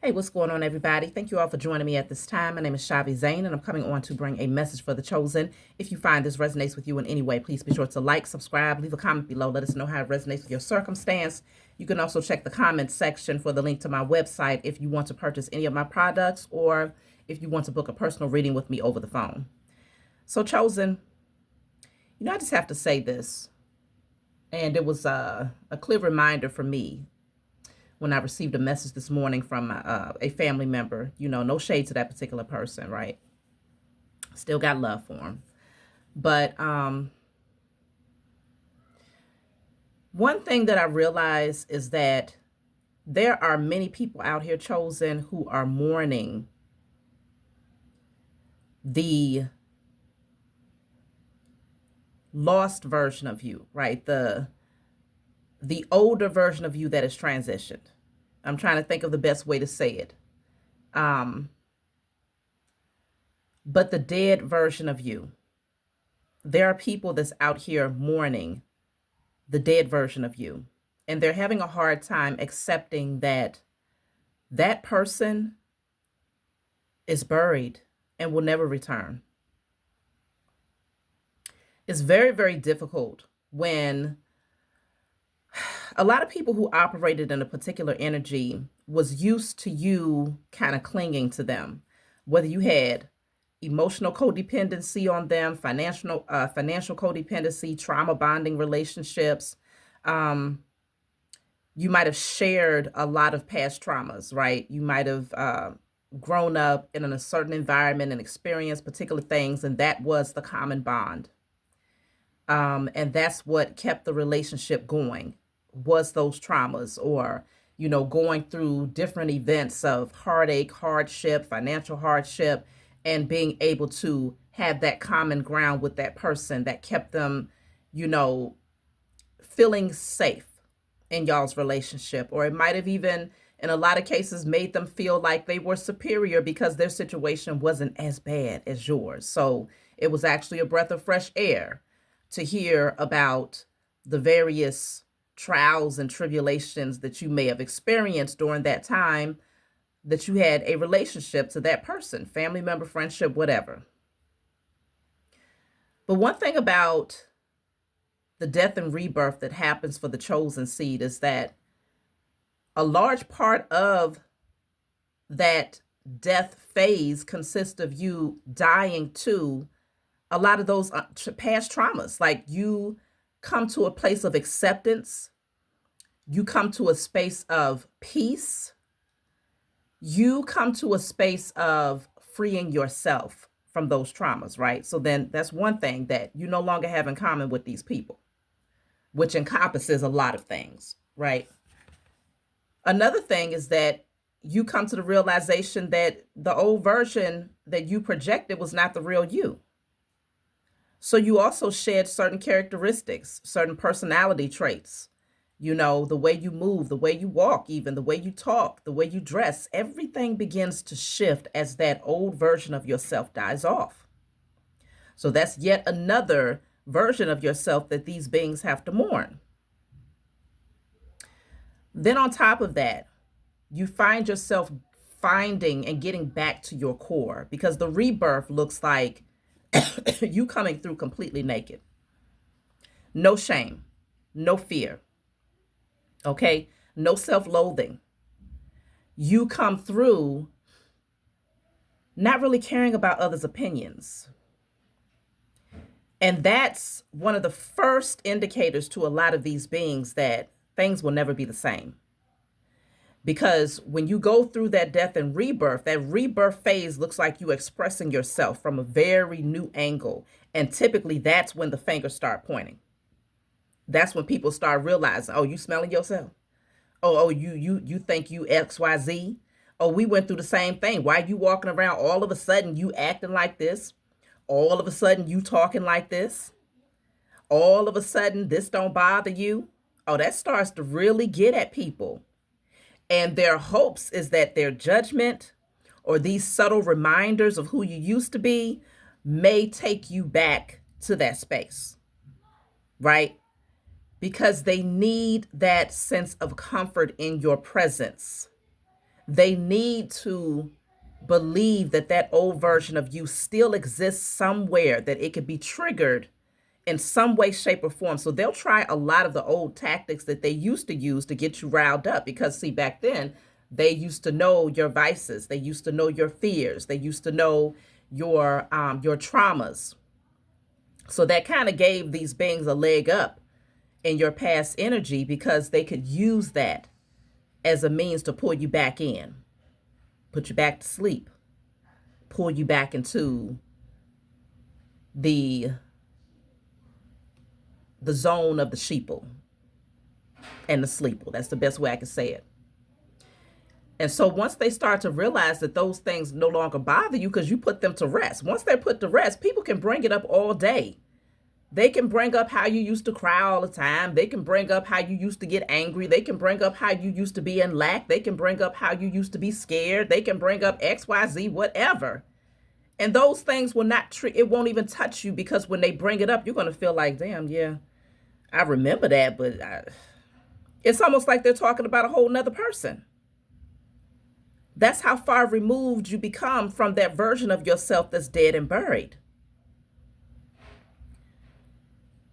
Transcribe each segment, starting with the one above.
Hey, what's going on, everybody? Thank you all for joining me at this time. My name is chhaviZaine, and I'm coming on to bring a message for the chosen. If you find this resonates with you in any way, please be sure to like, subscribe, leave a comment below. Let us know how it resonates with your circumstance. You can also check the comments section for the link to my website if you want to purchase any of my products or if you want to book a personal reading with me over the phone. So, chosen, I just have to say this, and it was a clear reminder for me when I received a message this morning from a family member. No shade to that particular person, right? Still got love for him. But one thing that I realize is that there are many people out here, chosen, who are mourning the lost version of you, right? The older version of you that is transitioned. I'm trying to think of the best way to say it. But the dead version of you. There are people that's out here mourning the dead version of you. And they're having a hard time accepting that that person is buried and will never return. It's very, very difficult when a lot of people who operated in a particular energy was used to you kind of clinging to them, whether you had emotional codependency on them, financial codependency, trauma bonding relationships. You might have shared a lot of past traumas, right? You might have grown up in a certain environment and experienced particular things, and that was the common bond. And that's what kept the relationship going, was those traumas, or going through different events of heartache, hardship, financial hardship, and being able to have that common ground with that person that kept them, feeling safe in y'all's relationship. Or it might have even, in a lot of cases, made them feel like they were superior because their situation wasn't as bad as yours. So it was actually a breath of fresh air to hear about the various trials and tribulations that you may have experienced during that time that you had a relationship to that person, family member, friendship, whatever. But one thing about the death and rebirth that happens for the chosen seed is that a large part of that death phase consists of you dying to a lot of those past traumas. Like, you come to a place of acceptance, you come to a space of peace, you come to a space of freeing yourself from those traumas, right? So then that's one thing that you no longer have in common with these people, which encompasses a lot of things, right? Another thing is that you come to the realization that the old version that you projected was not the real you. So you also shed certain characteristics, certain personality traits, the way you move, the way you walk, even the way you talk, the way you dress. Everything begins to shift as that old version of yourself dies off. So that's yet another version of yourself that these beings have to mourn. Then on top of that, you find yourself finding and getting back to your core, because the rebirth looks like you coming through completely naked. No shame, no fear, okay? No self-loathing. You come through not really caring about others' opinions. And that's one of the first indicators to a lot of these beings that things will never be the same. Because when you go through that death and rebirth, that rebirth phase looks like you expressing yourself from a very new angle. And typically that's when the fingers start pointing. That's when people start realizing, oh, you smelling yourself? Oh, you think you XYZ? Oh, we went through the same thing. Why are you walking around all of a sudden you acting like this? All of a sudden you talking like this? All of a sudden this don't bother you? Oh, that starts to really get at people. And their hopes is that their judgment or these subtle reminders of who you used to be may take you back to that space, right? Because they need that sense of comfort in your presence. They need to believe that that old version of you still exists somewhere, that it could be triggered in some way, shape, or form. So they'll try a lot of the old tactics that they used to use to get you riled up. Because see, back then, they used to know your vices. They used to know your fears. They used to know your traumas. So that kind of gave these beings a leg up in your past energy, because they could use that as a means to pull you back in, put you back to sleep, pull you back into the zone of the sheeple and the sleeple. That's the best way I can say it. And so once they start to realize that those things no longer bother you because you put them to rest, once they're put to rest, people can bring it up all day. They can bring up how you used to cry all the time. They can bring up how you used to get angry. They can bring up how you used to be in lack. They can bring up how you used to be scared. They can bring up X, Y, Z, whatever. And those things will not, it won't even touch you, because when they bring it up, you're going to feel like, damn, yeah, I remember that, but it's almost like they're talking about a whole nother person. That's how far removed you become from that version of yourself that's dead and buried.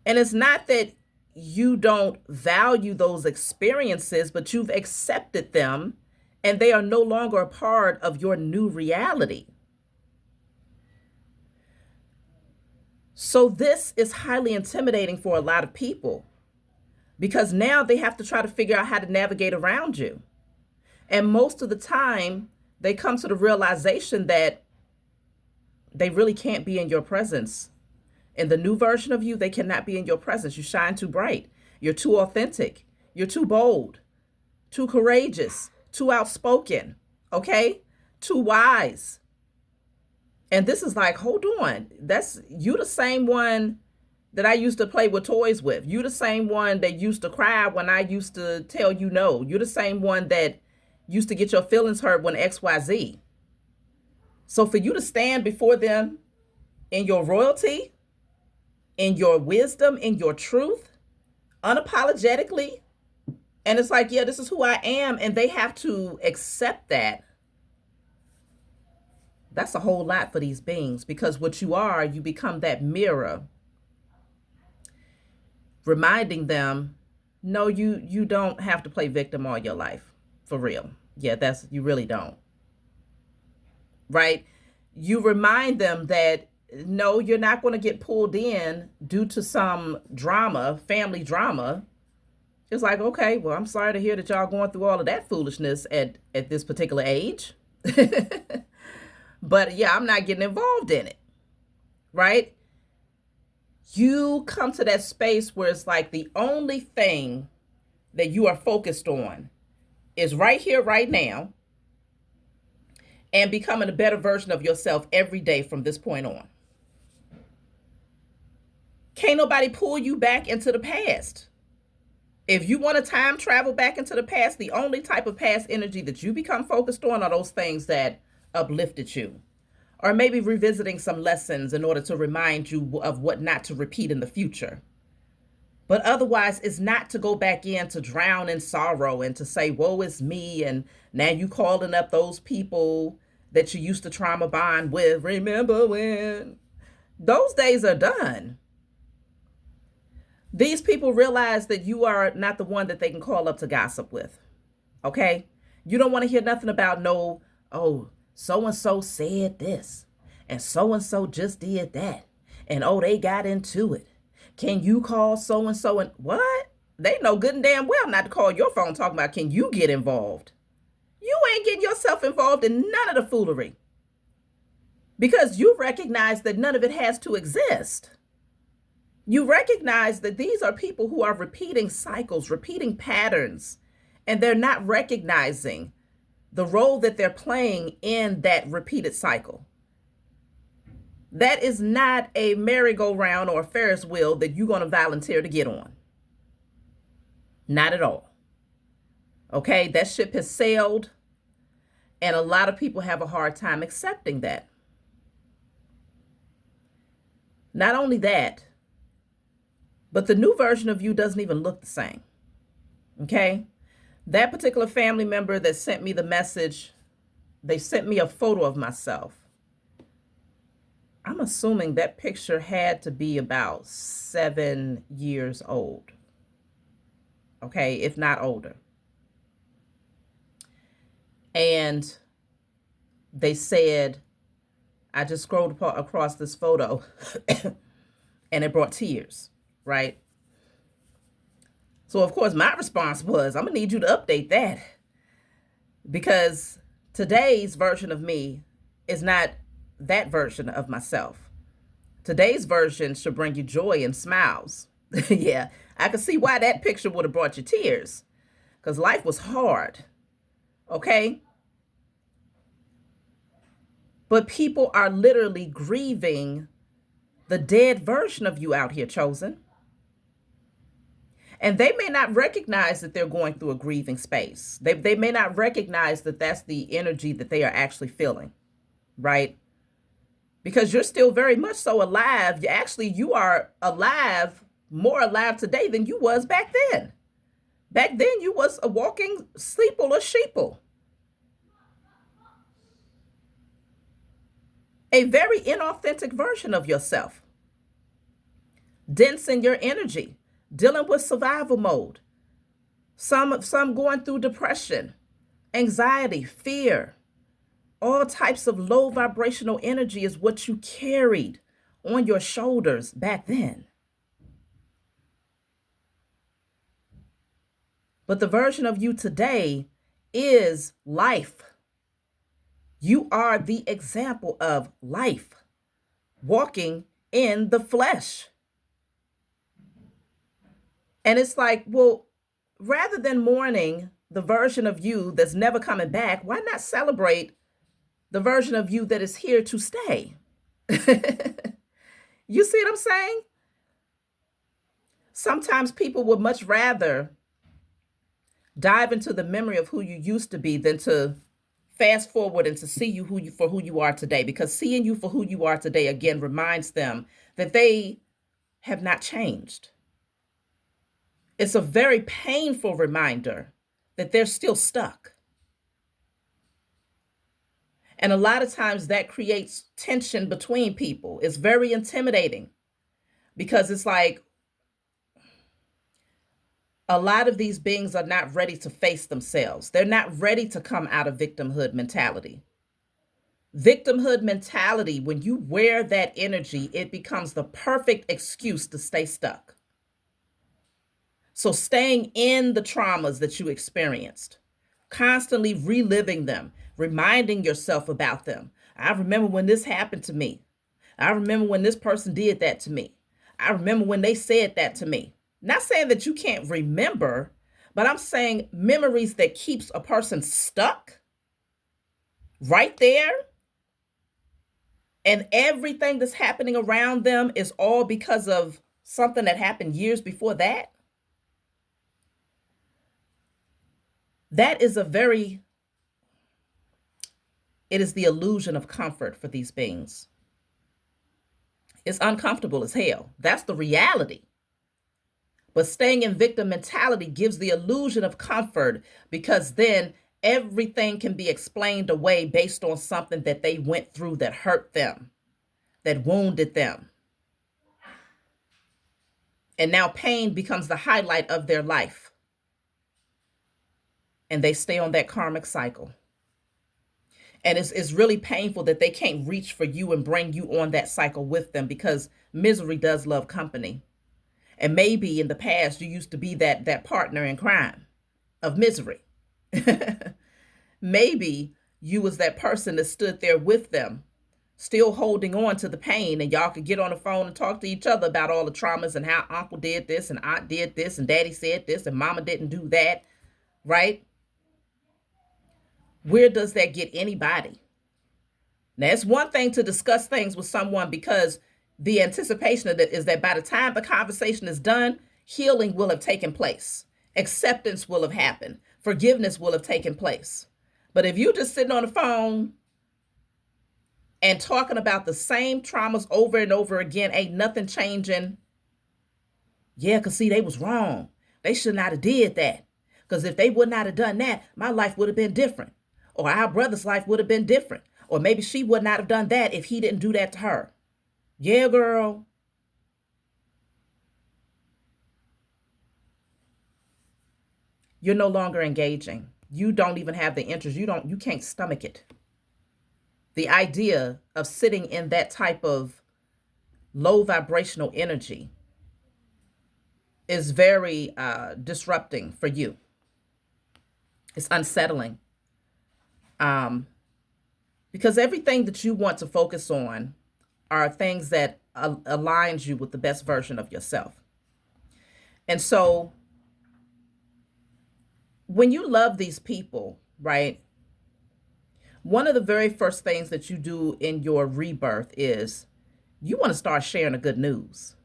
And it's not that you don't value those experiences, but you've accepted them and they are no longer a part of your new reality. So this is highly intimidating for a lot of people, because now they have to try to figure out how to navigate around you. And most of the time, they come to the realization that they really can't be in your presence. In the new version of you, they cannot be in your presence. You shine too bright. You're too authentic. You're too bold, too courageous, too outspoken, okay? Too wise. And this is like, hold on. That's you, the same one that I used to play with toys with. You the same one that used to cry when I used to tell you no. You're the same one that used to get your feelings hurt when XYZ. So for you to stand before them in your royalty, in your wisdom, in your truth, unapologetically, and it's like, yeah, this is who I am, and they have to accept that. That's a whole lot for these beings, because what you are, you become that mirror, reminding them, no, you don't have to play victim all your life, for real. Yeah, you really don't. Right? You remind them that, no, you're not going to get pulled in due to some drama, family drama. It's like, okay, well, I'm sorry to hear that y'all going through all of that foolishness at this particular age. But yeah, I'm not getting involved in it. Right? You come to that space where it's like the only thing that you are focused on is right here, right now, and becoming a better version of yourself every day from this point on. Can't nobody pull you back into the past. If you want to time travel back into the past, the only type of past energy that you become focused on are those things that uplifted you. Or maybe revisiting some lessons in order to remind you of what not to repeat in the future. But otherwise, it's not to go back in to drown in sorrow and to say, woe is me, and now you calling up those people that you used to trauma bond with. Remember when? Those days are done. These people realize that you are not the one that they can call up to gossip with. Okay? You don't want to hear nothing about no, oh, so-and-so said this, and so-and-so just did that, and oh, they got into it. Can you call so-and-so? And what? They know good and damn well not to call your phone talking about, can you get involved? You ain't getting yourself involved in none of the foolery, because you recognize that none of it has to exist. You recognize that these are people who are repeating cycles, repeating patterns, and they're not recognizing the role that they're playing in that repeated cycle. That is not a merry-go-round or a Ferris wheel that you're going to volunteer to get on. Not at all. Okay, that ship has sailed, and a lot of people have a hard time accepting that. Not only that, but the new version of you doesn't even look the same. Okay? That particular family member that sent me the message they sent me a photo of myself. I'm assuming that picture had to be about 7 years old. Okay, if not older. And they said, I just scrolled across this photo and it brought tears, right? So, of course, my response was, I'm going to need you to update that, because today's version of me is not that version of myself. Today's version should bring you joy and smiles. Yeah, I can see why that picture would have brought you tears, because life was hard, okay? But people are literally grieving the dead version of you out here, chosen. And they may not recognize that they're going through a grieving space. They may not recognize that that's the energy that they are actually feeling, right? Because you're still very much so alive. You are alive, more alive today than you was back then. Back then, you was a walking sleeple or sheeple. A very inauthentic version of yourself. Dense in your energy, dealing with survival mode. Some going through depression, anxiety, fear. All types of low vibrational energy is what you carried on your shoulders back then. But the version of you today is life. You are the example of life, walking in the flesh. And it's like, well, rather than mourning the version of you that's never coming back, why not celebrate the version of you that is here to stay? You see what I'm saying? Sometimes people would much rather dive into the memory of who you used to be than to fast forward and to see you for who you are today, because seeing you for who you are today again reminds them that they have not changed. It's a very painful reminder that they're still stuck. And a lot of times that creates tension between people. It's very intimidating, because it's like a lot of these beings are not ready to face themselves. They're not ready to come out of victimhood mentality. Victimhood mentality, when you wear that energy, it becomes the perfect excuse to stay stuck. So staying in the traumas that you experienced, constantly reliving them, reminding yourself about them. I remember when this happened to me. I remember when this person did that to me. I remember when they said that to me. Not saying that you can't remember, but I'm saying memories that keeps a person stuck right there, and everything that's happening around them is all because of something that happened years before that. That is it is the illusion of comfort for these beings. It's uncomfortable as hell. That's the reality. But staying in victim mentality gives the illusion of comfort, because then everything can be explained away based on something that they went through that hurt them, that wounded them. And now pain becomes the highlight of their life. And they stay on that karmic cycle. And it's really painful that they can't reach for you and bring you on that cycle with them, because misery does love company. And maybe in the past, you used to be that partner in crime of misery. Maybe you was that person that stood there with them, still holding on to the pain, and y'all could get on the phone and talk to each other about all the traumas and how uncle did this and aunt did this and daddy said this and mama didn't do that, right? Where does that get anybody? Now, it's one thing to discuss things with someone, because the anticipation of it is that by the time the conversation is done, healing will have taken place. Acceptance will have happened. Forgiveness will have taken place. But if you're just sitting on the phone and talking about the same traumas over and over again, ain't nothing changing. Yeah, because see, they was wrong. They should not have did that. Because if they would not have done that, my life would have been different. or our brother's life would have been different, or maybe she would not have done that if he didn't do that to her. Yeah, girl. You're no longer engaging. You don't even have the interest. You can't stomach it. The idea of sitting in that type of low vibrational energy is very disrupting for you. It's unsettling. Because everything that you want to focus on are things that aligns you with the best version of yourself. And so when you love these people, right, one of the very first things that you do in your rebirth is you want to start sharing the good news.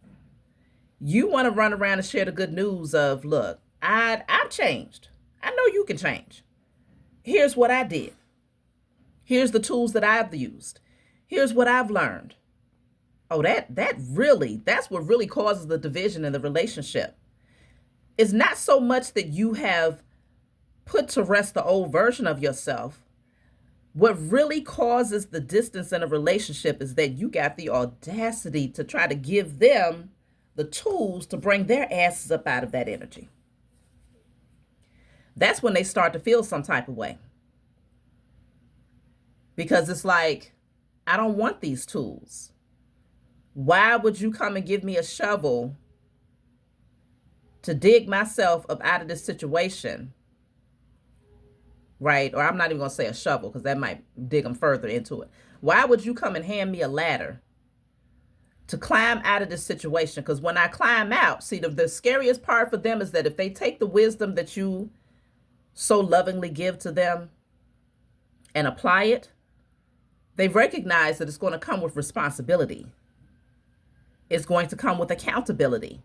You want to run around and share the good news of, look, I've changed. I know you can change. Here's what I did. Here's the tools that I've used. Here's what I've learned. Oh, that's what really causes the division in the relationship. It's not so much that you have put to rest the old version of yourself. What really causes the distance in a relationship is that you got the audacity to try to give them the tools to bring their asses up out of that energy. That's when they start to feel some type of way. Because it's like, I don't want these tools. Why would you come and give me a shovel to dig myself up out of this situation? Right? Or I'm not even going to say a shovel because that might dig them further into it. Why would you come and hand me a ladder to climb out of this situation? Because when I climb out, see, the scariest part for them is that if they take the wisdom that you so lovingly give to them and apply it, they recognize that it's going to come with responsibility. It's going to come with accountability.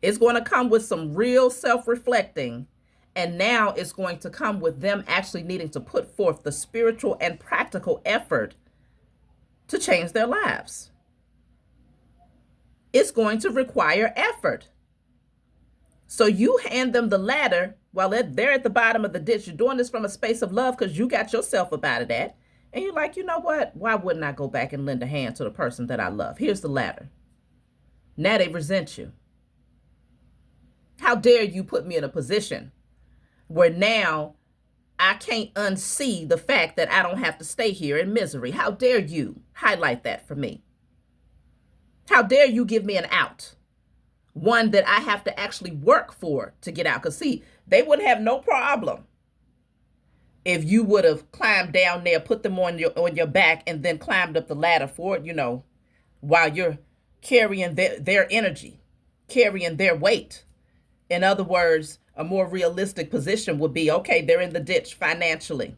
It's going to come with some real self-reflecting. And now it's going to come with them actually needing to put forth the spiritual and practical effort to change their lives. It's going to require effort. So you hand them the ladder while they're at the bottom of the ditch. You're doing this from a space of love because you got yourself up out of that. And you're like, you know what? Why wouldn't I go back and lend a hand to the person that I love? Here's the ladder. Now they resent you. How dare you put me in a position where now I can't unsee the fact that I don't have to stay here in misery? How dare you highlight that for me? How dare you give me an out? One that I have to actually work for to get out. Because see, they wouldn't have no problem if you would have climbed down there, put them on your back, and then climbed up the ladder for it, while you're carrying their energy, carrying their weight. In other words, a more realistic position would be, okay, they're in the ditch financially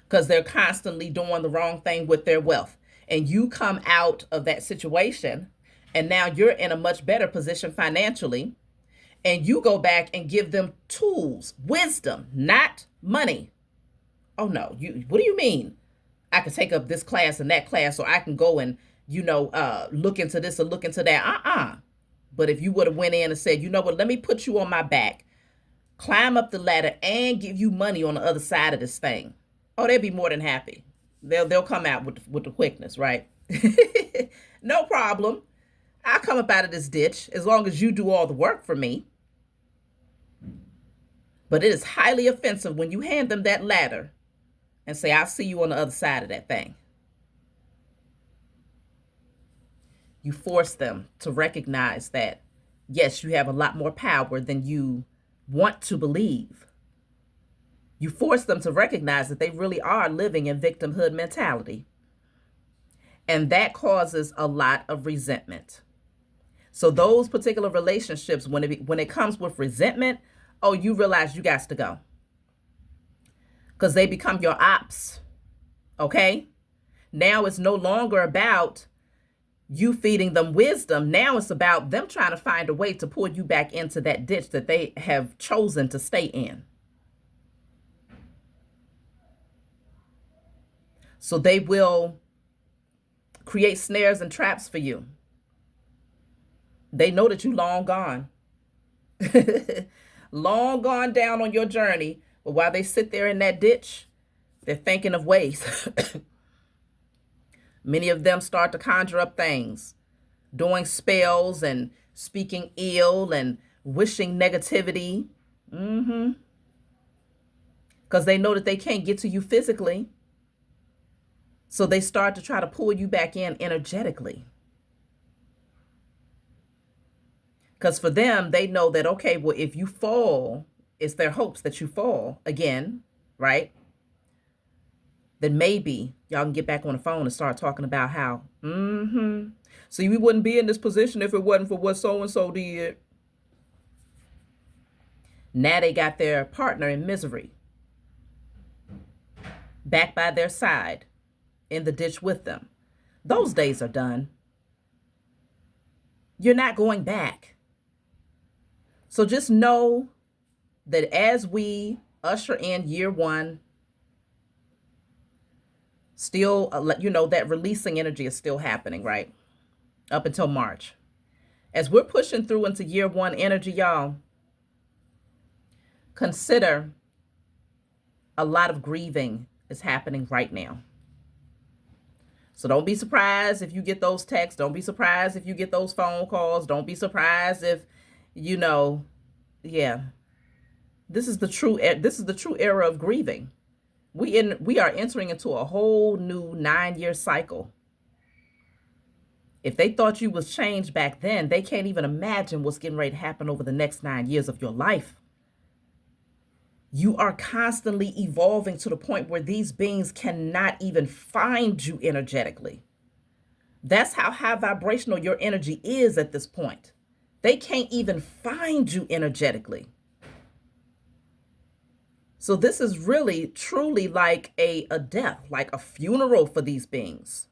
because they're constantly doing the wrong thing with their wealth. And you come out of that situation and now you're in a much better position financially. And you go back and give them tools, wisdom, not money. Oh no, what do you mean? I can take up this class and that class, or I can go and, look into this or look into that. But if you would have went in and said, you know what, let me put you on my back, climb up the ladder and give you money on the other side of this thing. Oh, they'd be more than happy. They'll come out with the quickness, right? No problem. I'll come up out of this ditch as long as you do all the work for me. But it is highly offensive when you hand them that ladder and say, I'll see you on the other side of that thing. You force them to recognize that, yes, you have a lot more power than you want to believe. You force them to recognize that they really are living in victimhood mentality. And that causes a lot of resentment. So those particular relationships, when it comes with resentment, oh, you realize you got to go. Because they become your ops. Okay? Now it's no longer about you feeding them wisdom. Now it's about them trying to find a way to pull you back into that ditch that they have chosen to stay in. So they will create snares and traps for you. They know that you long gone. Long gone down on your journey, But while they sit there in that ditch, they're thinking of ways. Many of them start to conjure up things, doing spells and speaking ill and wishing negativity. Because they know that they can't get to you physically. So they start to try to pull you back in energetically. Because for them, they know that, okay, well, if you fall, it's their hopes that you fall again, right? Then maybe y'all can get back on the phone and start talking about how, see, we wouldn't be in this position if it wasn't for what so-and-so did. Now they got their partner in misery back by their side in the ditch with them. Those days are done. You're not going back. So just know that as we usher in year one, still, that releasing energy is still happening, right? Up until March. As we're pushing through into year one energy, y'all, consider a lot of grieving is happening right now. So don't be surprised if you get those texts. Don't be surprised if you get those phone calls. Don't be surprised if, this is the true era of grieving. We are entering into a whole new 9-year cycle. If they thought you was changed back then, they can't even imagine what's getting ready to happen over the next 9 years of your life. You are constantly evolving to the point where these beings cannot even find you energetically. That's how high vibrational your energy is at this point. They can't even find you energetically. So this is really, truly like a death, like a funeral for these beings.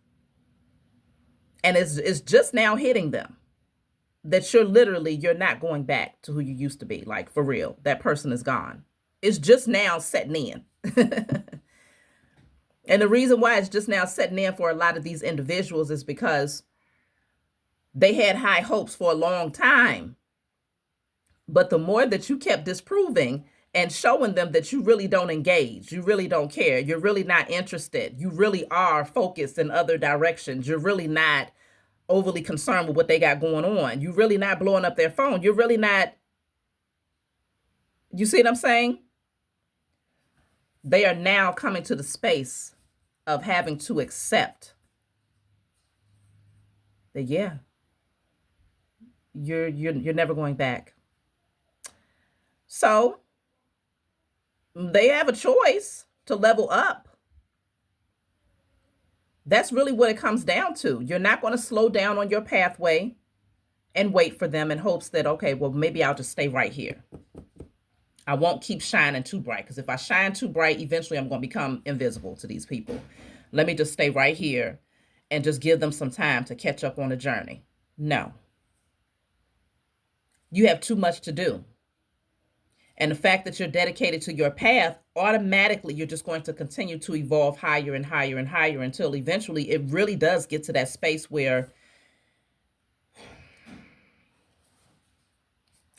And it's just now hitting them that you're not going back to who you used to be. Like, for real, that person is gone. It's just now setting in. And the reason why it's just now setting in for a lot of these individuals is because they had high hopes for a long time. But the more that you kept disproving and showing them that you really don't engage, you really don't care, you're really not interested, you really are focused in other directions, you're really not overly concerned with what they got going on, you're really not blowing up their phone, you're really not, you see what I'm saying? They are now coming to the space of having to accept that, you're never going back. So they have a choice to level up. That's really what it comes down to. You're not going to slow down on your pathway and wait for them in hopes that, okay, well, maybe I'll just stay right here. I won't keep shining too bright, because if I shine too bright, eventually I'm going to become invisible to these people. Let me just stay right here and just give them some time to catch up on the journey. No. You have too much to do. And the fact that you're dedicated to your path, automatically you're just going to continue to evolve higher and higher and higher until eventually it really does get to that space where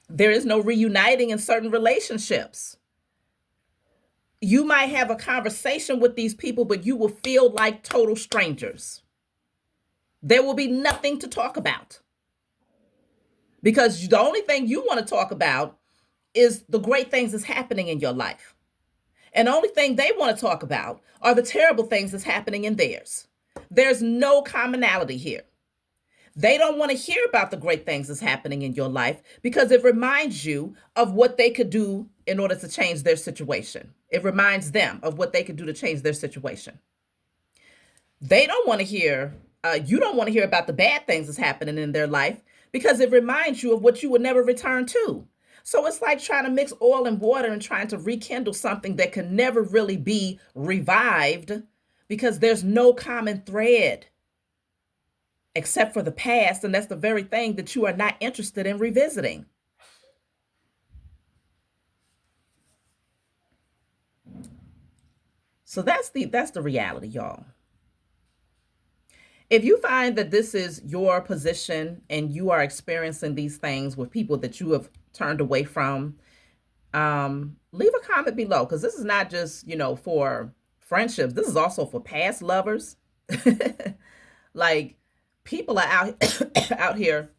there is no reuniting in certain relationships. You might have a conversation with these people, but you will feel like total strangers. There will be nothing to talk about. Because the only thing you want to talk about is the great things that's happening in your life. And the only thing they want to talk about are the terrible things that's happening in theirs. There's no commonality here. They don't want to hear about the great things that's happening in your life because it reminds you of what they could do in order to change their situation. It reminds them of what they could do to change their situation. They don't want to hear, you don't want to hear about the bad things that's happening in their life because it reminds you of what you would never return to. So it's like trying to mix oil and water and trying to rekindle something that can never really be revived because there's no common thread except for the past. And that's the very thing that you are not interested in revisiting. So that's the reality, y'all. If you find that this is your position and you are experiencing these things with people that you have turned away from, Leave a comment below, because this is not just, for friendships. This is also for past lovers. Like, people are out out here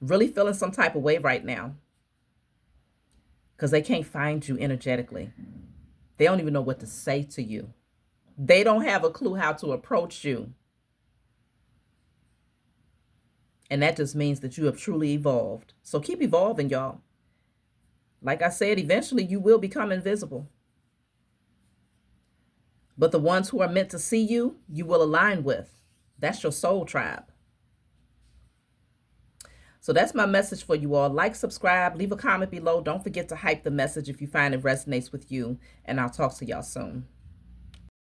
really feeling some type of way right now because they can't find you energetically. They don't even know what to say to you. They don't have a clue how to approach you. And that just means that you have truly evolved. So keep evolving, y'all. Like I said, eventually you will become invisible. But the ones who are meant to see you, you will align with. That's your soul tribe. So that's my message for you all. Like, subscribe, leave a comment below. Don't forget to hype the message if you find it resonates with you. And I'll talk to y'all soon.